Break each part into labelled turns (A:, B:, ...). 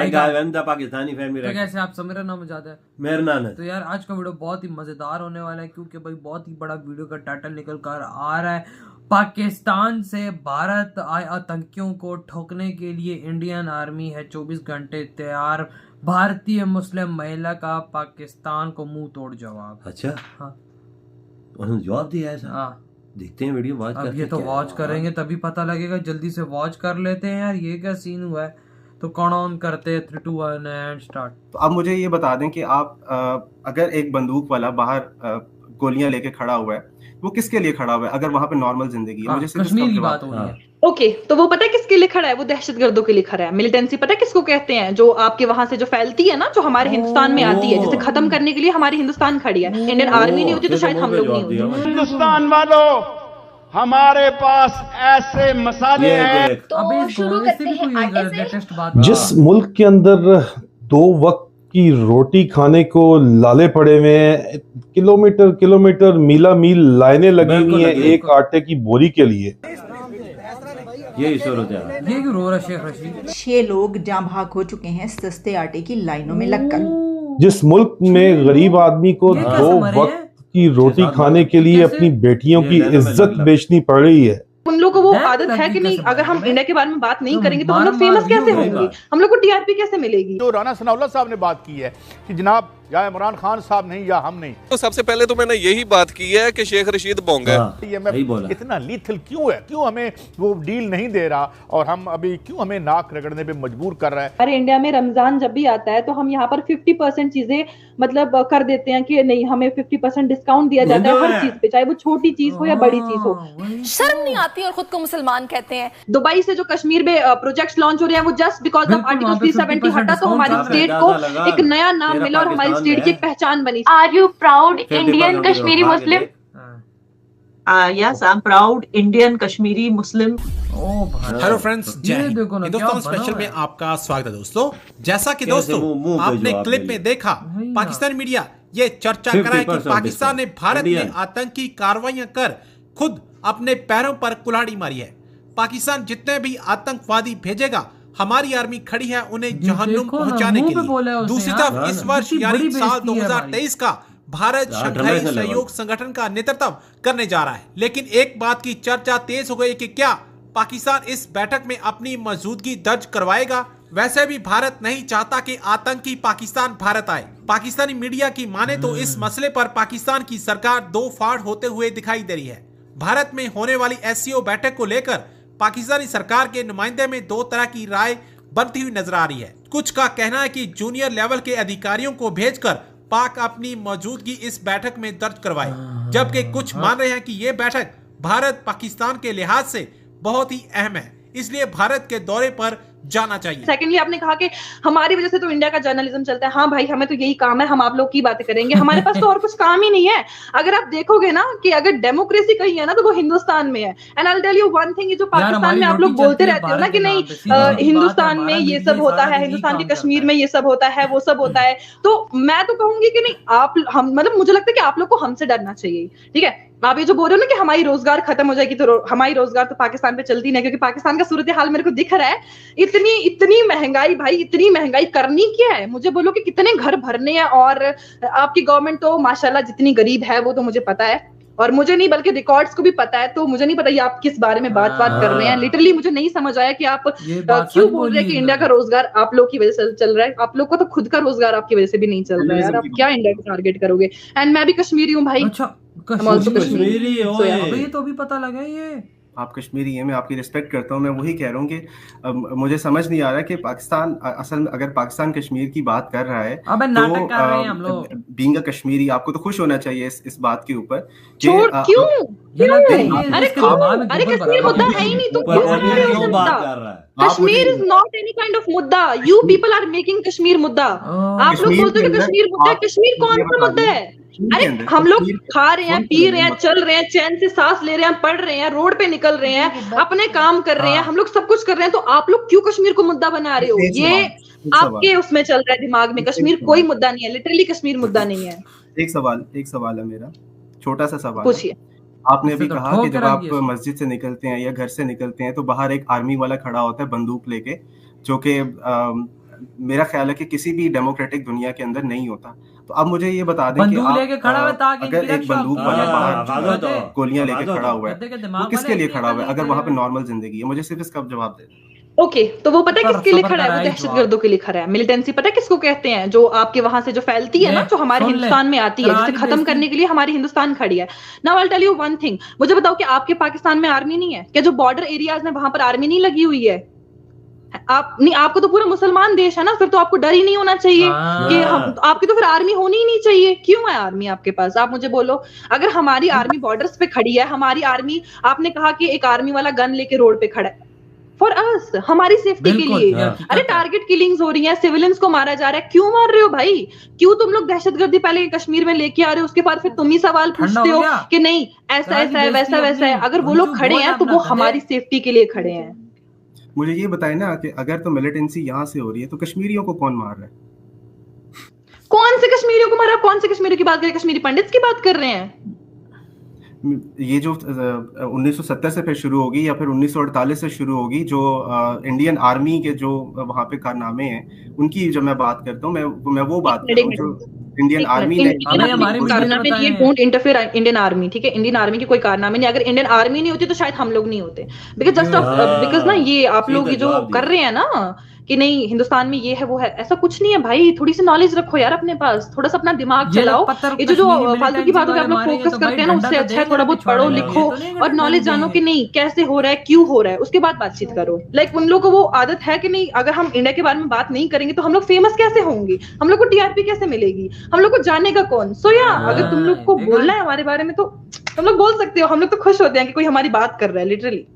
A: Pakistani family
B: तो कैसे आप सब, मेरा नाम आजाद है।
A: मेरा नाम है।
B: तो यार आज का वीडियो बहुत ही मजेदार होने वाला है क्योंकि भाई बहुत ही बड़ा वीडियो का टाइटल निकल कर आ रहा है। पाकिस्तान से भारत आए आतंकियों को ठोकने के लिए इंडियन आर्मी है 24 घंटे तैयार। भारतीय मुस्लिम महिला का पाकिस्तान को मुंह तोड़ जवाब।
A: अच्छा,
B: हाँ
A: उन्होंने जवाब दिया है साहब।
B: हाँ,
A: देखते हैं वीडियो वॉच
B: अब
A: करके।
B: ये तो वॉच करेंगे तभी पता लगेगा। जल्दी से वॉच कर लेते हैं यार, ये क्या सीन हुआ है। तो कौन ऑन करते हैं 3 2 1 एंड स्टार्ट।
C: तो आप मुझे ये बता दें कि आप अगर एक बंदूक वाला बाहर गोलियां लेके खड़ा हुआ है, वो किसके लिए खड़ा हुआ है? अगर वहां पे नॉर्मल जिंदगी है, मुझे सिर्फ
B: कश्मीर
C: इसका
B: की
C: जवाब
B: बात हो रही है।
D: ओके, तो वो पता है किसके लिए खड़ा है? वो दहशतगर्दों के लिए खड़ा है। मिलिटेंसी पता है किसको कहते हैं? जो आपके वहां से जो फैलती है ना, जो हमारे हिंदुस्तान में आती है, जिसे खत्म करने के लिए हमारी हिंदुस्तान खड़ी है। इंडियन आर्मी नहीं होती तो शायद हम लोग नहीं होते।
E: हिंदुस्तान वालों, हमारे पास ऐसे मसाले हैं।
B: अबे शुरू करते हैं लेटेस्ट बात।
F: जिस मुल्क के अंदर 2 वक्त की रोटी खाने को लाले पड़े हुए हैं, किलोमीटर किलोमीटर मीला मील लाइनें लगी हुई हैं एक आटे की बोरी के लिए,
A: ये सूरत है।
B: ये क्यों रो रहा शेख रशीद?
G: 6 लोग जाँ भाग हो चुके हैं सस्ते आटे की लाइनों में लगकर।
F: जिस मुल्क में गरीब आदमी को
B: ये
F: 2
B: कैसे मरे हैं?
F: वक्त की रोटी खाने के लिए
B: कैसे?
F: अपनी बेटियों की
A: ये
F: इज्जत बेचनी पड़ रही है।
D: उन लोगों को वो
B: है?
D: आदत है कि नहीं?
B: कैसे
D: अगर हम
B: मालूम है?
D: इंडिया के बारे में बात नहीं
B: तुम
D: करेंगे तो हम लोग
B: बार-बार
D: फेमस कैसे
B: क्यों
D: होंगे? हम लोग को टीआरपी कैसे मिलेगी?
E: जो राणा सनाउल्लाह साहब ने बात की है कि जनाब या इमरान खान साहब नहीं या हम नहीं,
H: तो सबसे पहले तो मैंने यही बात की है कि शेख रशीद बोंग है।
A: यही बोला।
E: इतना लीथल क्यों है? क्यों हमें वो डील नहीं दे रहा और हम अभी क्यों हमें नाक रगड़ने पे मजबूर कर रहा है?
D: हमारे इंडिया में रमजान जब भी आता है तो हम यहाँ पर 50% चीजें मतलब कर देते हैं कि नहीं, हमें 50% डिस्काउंट दिया जाता है हर चीज पे, चाहे वो छोटी चीज हो या बड़ी चीज हो।
I: शर्म नहीं आती और खुद को मुसलमान कहते हैं।
D: दुबई से जो कश्मीर में प्रोजेक्ट्स लॉन्च हो रहे हैं वो जस्ट बिकॉज ऑफ आर्टिकल 370 हटा तो हमारी स्टेट को एक नया नाम मिला और हमारी स्टेट की एक पहचान बनी।
J: Are you proud Indian Kashmiri Muslim? Yes, I'm proud Indian Kashmiri Muslim.
K: Hello friends, Hindustan special में आपका स्वागत है दोस्तों। जैसा कि दोस्तों आपने क्लिप में देखा, पाकिस्तानी मीडिया ये चर्चा कर रहा है कि पाकिस्तान ने भारत में आतंकी कार्रवाइयां कर खुद अपने पैरों पर कुल्हाड़ी मारी है। पाकिस्तान जितने भी आतंकवादी भेजेगा, हमारी आर्मी खड़ी है उन्हें जहन्नुम पहुंचाने के लिए। दूसरी तरफ इस वर्ष यानी साल 2023 का भारत शंघाई सहयोग संगठन का नेतृत्व करने जा रहा है। लेकिन एक बात की चर्चा तेज हो गई कि क्या पाकिस्तान इस बैठक में अपनी मौजूदगी दर्ज करवाएगा? वैसे भी भारत नहीं चाहता कि आतंकी पाकिस्तान भारत आए। पाकिस्तानी मीडिया की माने तो इस मसले पर पाकिस्तान की सरकार 2 फाड़ होते हुए दिखाई दे रही है। भारत में होने वाली एससीओ बैठक को लेकर पाकिस्तानी सरकार के नुमाइंदे में 2 तरह की राय बनती हुई नजर आ रही है। कुछ का कहना है कि जूनियर लेवल के अधिकारियों को भेजकर पाक अपनी मौजूदगी इस बैठक में दर्ज करवाए, जबकि कुछ मान रहे हैं कि ये बैठक भारत पाकिस्तान के लिहाज से बहुत ही अहम है, इसलिए भारत के दौरे पर जाना चाहिए।
D: सेकेंडली आपने कहा कि हमारी वजह से तो इंडिया का जर्नलिज्म चलता है। हाँ भाई, हमें तो यही काम है, हम आप लोग की बातें करेंगे, हमारे पास तो और कुछ काम ही नहीं है। अगर आप देखोगे ना कि अगर डेमोक्रेसी कहीं है ना तो वो हिंदुस्तान में है। And I will tell you one thing, जो पाकिस्तान में आप लोग बोलते रहते हो ना कि नहीं हिंदुस्तान में ये सब होता है, हिंदुस्तान के कश्मीर में ये सब होता है, वो सब होता है, तो मैं तो कहूंगी कि नहीं, आप हम मतलब मुझे लगता है कि आप लोग को हमसे डरना चाहिए। ठीक है, आप ये जो बोल रहे हो ना कि हमारी रोजगार खत्म हो जाएगी, तो हमारी रोजगार तो पाकिस्तान पे चलती नहीं, क्योंकि पाकिस्तान का सूरत हाल मेरे को दिख रहा है। इतनी महंगाई भाई, इतनी महंगाई करनी क्या है? मुझे बोलो कि कितने घर भरने हैं। और आपकी गवर्नमेंट तो माशाल्लाह जितनी गरीब है वो तो मुझे पता है, और मुझे नहीं बल्कि रिकॉर्ड्स को भी पता है। तो मुझे नहीं पता ये आप किस बारे में बात कर रहे हैं। लिटरली मुझे नहीं समझ आया कि आप क्यों बोल रहे हैं कि इंडिया का रोजगार आप लोग की वजह से चल रहा है। आप लोग को तो खुद का रोजगार आपकी वजह से भी नहीं चल रहा है यार। आप क्या इंडिया को टारगेट करोगे? एंड मैं भी कश्मीरी हूँ भाई।
B: अच्छा,
A: कश्मीरी हो
B: ये तो भी पता लगा। ये
C: आप कश्मीरी हैं, मैं आपकी रिस्पेक्ट करता हूं। मैं वही कह रहा हूं कि मुझे समझ नहीं आ रहा कि पाकिस्तान असल में अगर पाकिस्तान कश्मीर की बात कर रहा है तो बीइंग अ कश्मीरी आपको तो खुश होना चाहिए इस बात के ऊपर।
D: क्यों अरे कश्मीर मुद्दा है ही नहीं तो क्यों बात कर रहा है? Kashmir is not any kind of मुद्दा। You people are making Kashmir मुद्दा। आप लोग बोलते हो कि कश्मीर मुद्दा है। कश्मीर कौन सा मुद्दा है? अरे हम लोग खा रहे हैं, पी रहे हैं, चल रहे हैं, चैन से सांस ले रहे हैं, पढ़ रहे हैं, रोड पे निकल रहे हैं, अपने काम कर रहे हैं, हम लोग सब कुछ कर रहे हैं, तो आप लोग क्यों कश्मीर को मुद्दा बना रहे हो? ये आपके उसमें चल रहा है दिमाग में। कश्मीर कोई मुद्दा नहीं है, लिटरली कश्मीर मुद्दा नहीं है।
C: एक सवाल है मेरा, छोटा सा सवाल।
D: पूछिए।
C: आपने भी कहा कि जब आप मस्जिद से निकलते हैं या घर से निकलते हैं तो बाहर एक आर्मी वाला खड़ा होता है बंदूक लेके, जो कि मेरा ख्याल है कि किसी भी डेमोक्रेटिक दुनिया के अंदर नहीं होता। तो अब मुझे ये बता दें कि
B: बंदूक लेके खड़ा हुआ ताकि
C: अगर एक बंदूक वाला बाहर गोलियां लेके खड़ा हुआ है, वो किसके लिए खड़ा हुआ है अगर वहां पे नॉर्मल जिंदगी है? मुझे सिर्फ इसका जवाब दे दें।
D: ओके, तो वो पता है किसके लिए खड़ा है? वो दहशतगर्दों के लिए खड़ा है। मिलिटेंसी पता है किसको कहते हैं? जो आपके वहां से जो फैलती है ना, जो हमारे हिंदुस्तान में आती है, जिसे खत्म करने के लिए हमारी हिंदुस्तान खड़ी है। Now I will tell you one thing, मुझे बताओ कि आपके पाकिस्तान में आर्मी नहीं है क्या? जो बॉर्डर एरियाज में वहां पर आर्मी नहीं लगी हुई है? आप नहीं, आपको तो पूरा मुसलमान देश है ना, फिर तो आपको डर ही नहीं होना चाहिए कि आपकी तो फिर आर्मी होनी ही नहीं चाहिए। क्यों है आर्मी आपके पास? आप मुझे बोलो। अगर हमारी आर्मी बॉर्डर्स पे खड़ी है, हमारी आर्मी, आपने कहा कि एक आर्मी वाला गन लेके रोड पे खड़ा है फॉर अस, हमारी सेफ्टी के लिए। अरे टारगेट किलिंग्स हो रही है, सिविलियंस को मारा जा रहा है, क्यों मार रहे हो भाई? क्यों तुम लोग दहशतगर्दी पहले कश्मीर में लेके आ रहे हो, उसके बाद फिर तुम ही सवाल पूछते हो कि नहीं ऐसा ऐसा है, वैसा वैसा है। अगर वो लोग खड़े हैं तो वो हमारी सेफ्टी के लिए खड़े हैं।
C: मुझे ये बताए ना कि अगर तो मिलिटेंसी यहाँ से हो रही है तो कश्मीरियों को कौन मार रहा है?
D: कौन से कश्मीरियों को मारा? कौन से कश्मीरियों की बात कर रहे हैं? कश्मीरी पंडित्स की बात कर रहे हैं?
C: ये जो 1970 से फिर शुरू होगी या फिर 1948 से शुरू होगी, जो इंडियन आर्मी के जो वहाँ पे कारनामे हैं उनकी जब मैं बात करता हूँ, मैं वो बात कर रहा हूँ जो इंडियन आर्मी ने
D: कारनामे नहीं, डोंट इंटरफेयर इंडियन आर्मी, ठीक है? इंडियन आर्मी के कोई कारनामे नहीं। अगर इंडियन आर्मी नहीं होती तो शायद हम लोग नहीं होते। बिकॉज ना ये आप लोग ये जो कर रहे हैं ना कि नहीं हिंदुस्तान में ये है वो है, ऐसा कुछ नहीं है भाई। थोड़ी सी नॉलेज रखो यार अपने पास, थोड़ा सा अपना दिमाग चलाओ। ये जो फालतू की बातों पे आप लोग फोकस करते हैं ना, उससे अच्छा है थोड़ा बहुत पढ़ो लिखो और नॉलेज जानो कि नहीं कैसे हो रहा है, क्यों हो रहा है, उसके बाद बातचीत करो। लाइक उन लोगों को वो आदत है कि नहीं, अगर हम इंडिया के बारे में बात नहीं करेंगे तो हम लोग फेमस कैसे होंगे, हम लोग को टीआरपी कैसे मिलेगी, हम लोग को जानेगा कौन? सो या अगर तुम लोग को बोलना है हमारे बारे में तो तुम लोग बोल सकते हो। हम लोग तो खुश होते हैं कि कोई हमारी बात कर रहा है, लिटरली।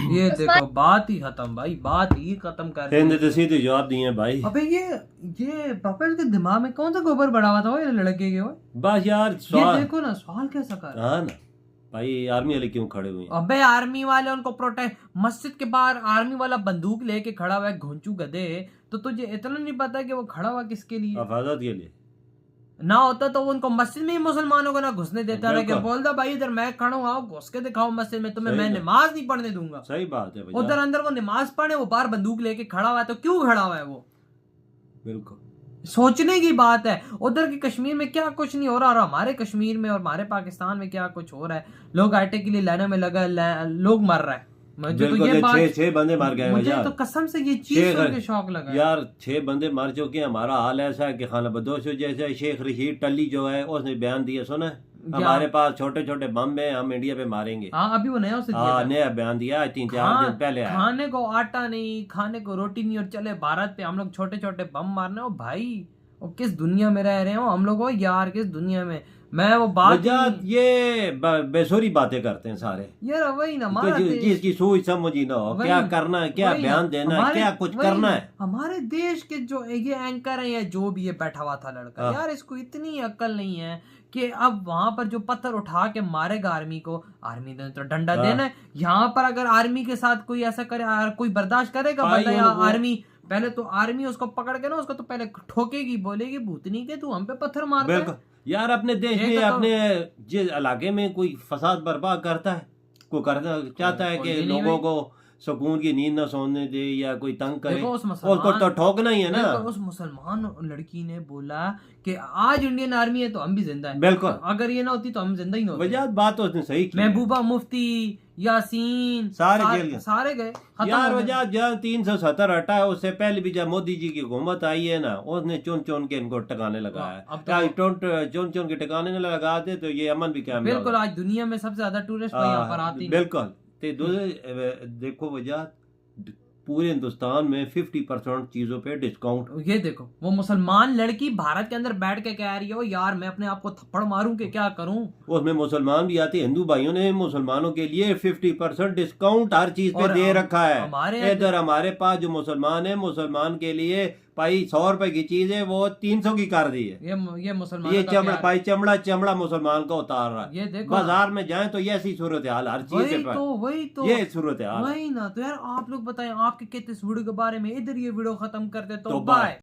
B: ये देखो बात ही खत्म भाई, बात ही खत्म कर
A: दी। सीधे जवाब दिए भाई।
B: अबे ये पापा इसके दिमाग में कौन सा गोबर बढ़ा हुआ था वो लड़के के?
A: बस यार
B: ये देखो ना, सवाल कैसा कर रहा है
A: ना भाई, आर्मी वाले क्यों खड़े हुए हैं?
B: अबे आर्मी वाले उनको प्रोटेक्ट, मस्जिद के बाहर आर्मी वाला बंदूक लेके खड़ा हुआ है, घुंचू गधे। तो तुझे इतना नहीं पता कि वो खड़ा हुआ किसके लिए?
A: हिफाजत के लिए।
B: ना होता तो उनको मस्जिद में ही मुसलमानों को ना घुसने देता रहा कि बोल दो भाई इधर मैं खड़ा हूँ, आओ घुस के दिखाओ मस्जिद में, तुम्हें मैं नमाज नहीं पढ़ने दूंगा।
A: सही बात है।
B: उधर अंदर वो नमाज पढ़े, वो बाहर बंदूक लेके खड़ा हुआ है, तो क्यों खड़ा हुआ है वो?
A: बिल्कुल
B: सोचने की बात है। उधर की कश्मीर में क्या कुछ नहीं हो रहा और हमारे कश्मीर में और हमारे पाकिस्तान में क्या कुछ हो रहा है। लोग आटे के लिए लाइनों में लगा, लोग मर रहा है। मुझे तो ये बात
A: 6 बंदे मार गए।
B: मुझे तो कसम से ये चीज सुन के शौक लगा
A: यार। 6 बंदे मार चुके हैं। हमारा हाल ऐसा है कि खाना बदोश जैसे शेख रशीद टल्ली जो है उसने बयान दिया, सुना हमारे पास छोटे छोटे बम है, हम इंडिया पे मारेंगे।
B: अभी वो नया
A: नया बयान दिया 3-4 दिन पहले।
B: खाने को आटा नहीं, खाने को रोटी नहीं और चले भारत पे हम लोग छोटे छोटे बम मारने। हो भाई वो किस दुनिया में रह रहे हो हम लोग? यार किस दुनिया में? मैं वो बात
A: ये बेसुरी बातें करते हैं सारे
B: यार। वही ना,
A: जिसकी सोच समझ ही ना हो, क्या करना है, क्या बयान देना है, क्या कुछ करना है।
B: हमारे देश के जो ये एंकर है या जो भी ये बैठा हुआ था लड़का, यार इसको इतनी अक्ल नहीं है कि अब वहां पर जो पत्थर उठा के मारेगा आर्मी को, आर्मी ने तो डंडा देना है। यहाँ पर अगर आर्मी के साथ कोई ऐसा करे, कोई बर्दाश्त करेगा? बताया आर्मी पहले तो आर्मी उसको पकड़ के ना, उसको तो पहले ठोकेगी, बोलेगी भूतनी के तू हम पे पत्थर मारता है।
A: यार अपने देश में अपने जिस इलाके में कोई फसाद बर्बाद करता है, कोई करना चाहता है कि लोगों को सुकून की नींद न सोने दे या कोई तंग करे, उसको तो ठोकना ही है ना।
B: उस मुसलमान लड़की ने बोला कि आज इंडियन आर्मी है तो हम भी जिंदा है।
A: बिल्कुल,
B: अगर ये ना होती तो हम जिंदा ही नहीं होते।
A: वजह बात तो उसने सही की।
B: महबूबा मुफ्ती, यासीन सारे गए
A: यार। वजह जब 370 हटा है, उससे पहले भी जब मोदी जी की हुकूमत आई है ना, उसने चुन चुन के इनको टकाने लगाया है। चुन चुन के टकाने लगाते तो ये अमन भी क्या।
B: बिल्कुल, आज दुनिया में सबसे ज्यादा टूरिस्ट यहाँ पर आते हैं।
A: बिल्कुल। देखो वजह पूरे हिंदुस्तान में 50% चीजों पे डिस्काउंट।
B: ये देखो वो मुसलमान लड़की भारत के अंदर बैठ के कह रही हो यार मैं अपने आप को थप्पड़ मारूं कि क्या करूं।
A: उसमें मुसलमान भी आते, हिंदू भाइयों ने मुसलमानों के लिए 50% डिस्काउंट हर चीज पे दे रखा है। इधर हमारे पास जो मुसलमान है, मुसलमान के लिए भाई 100 रुपए की चीज है वो 300 की कर दी है।
B: ये मुसलमान
A: ये चमड़ा भाई चमड़ा मुसलमान को उतार रहा है।
B: ये देखो
A: बाजार में जाए तो ये ऐसी सूरत हाल हर चीज पे।
B: वही तो
A: ये सूरत हाल।
B: वही ना। तो यार आप लोग बताएं आपके कितने वीडियो के बारे में। इधर ये वीडियो खत्म करते तो बाय।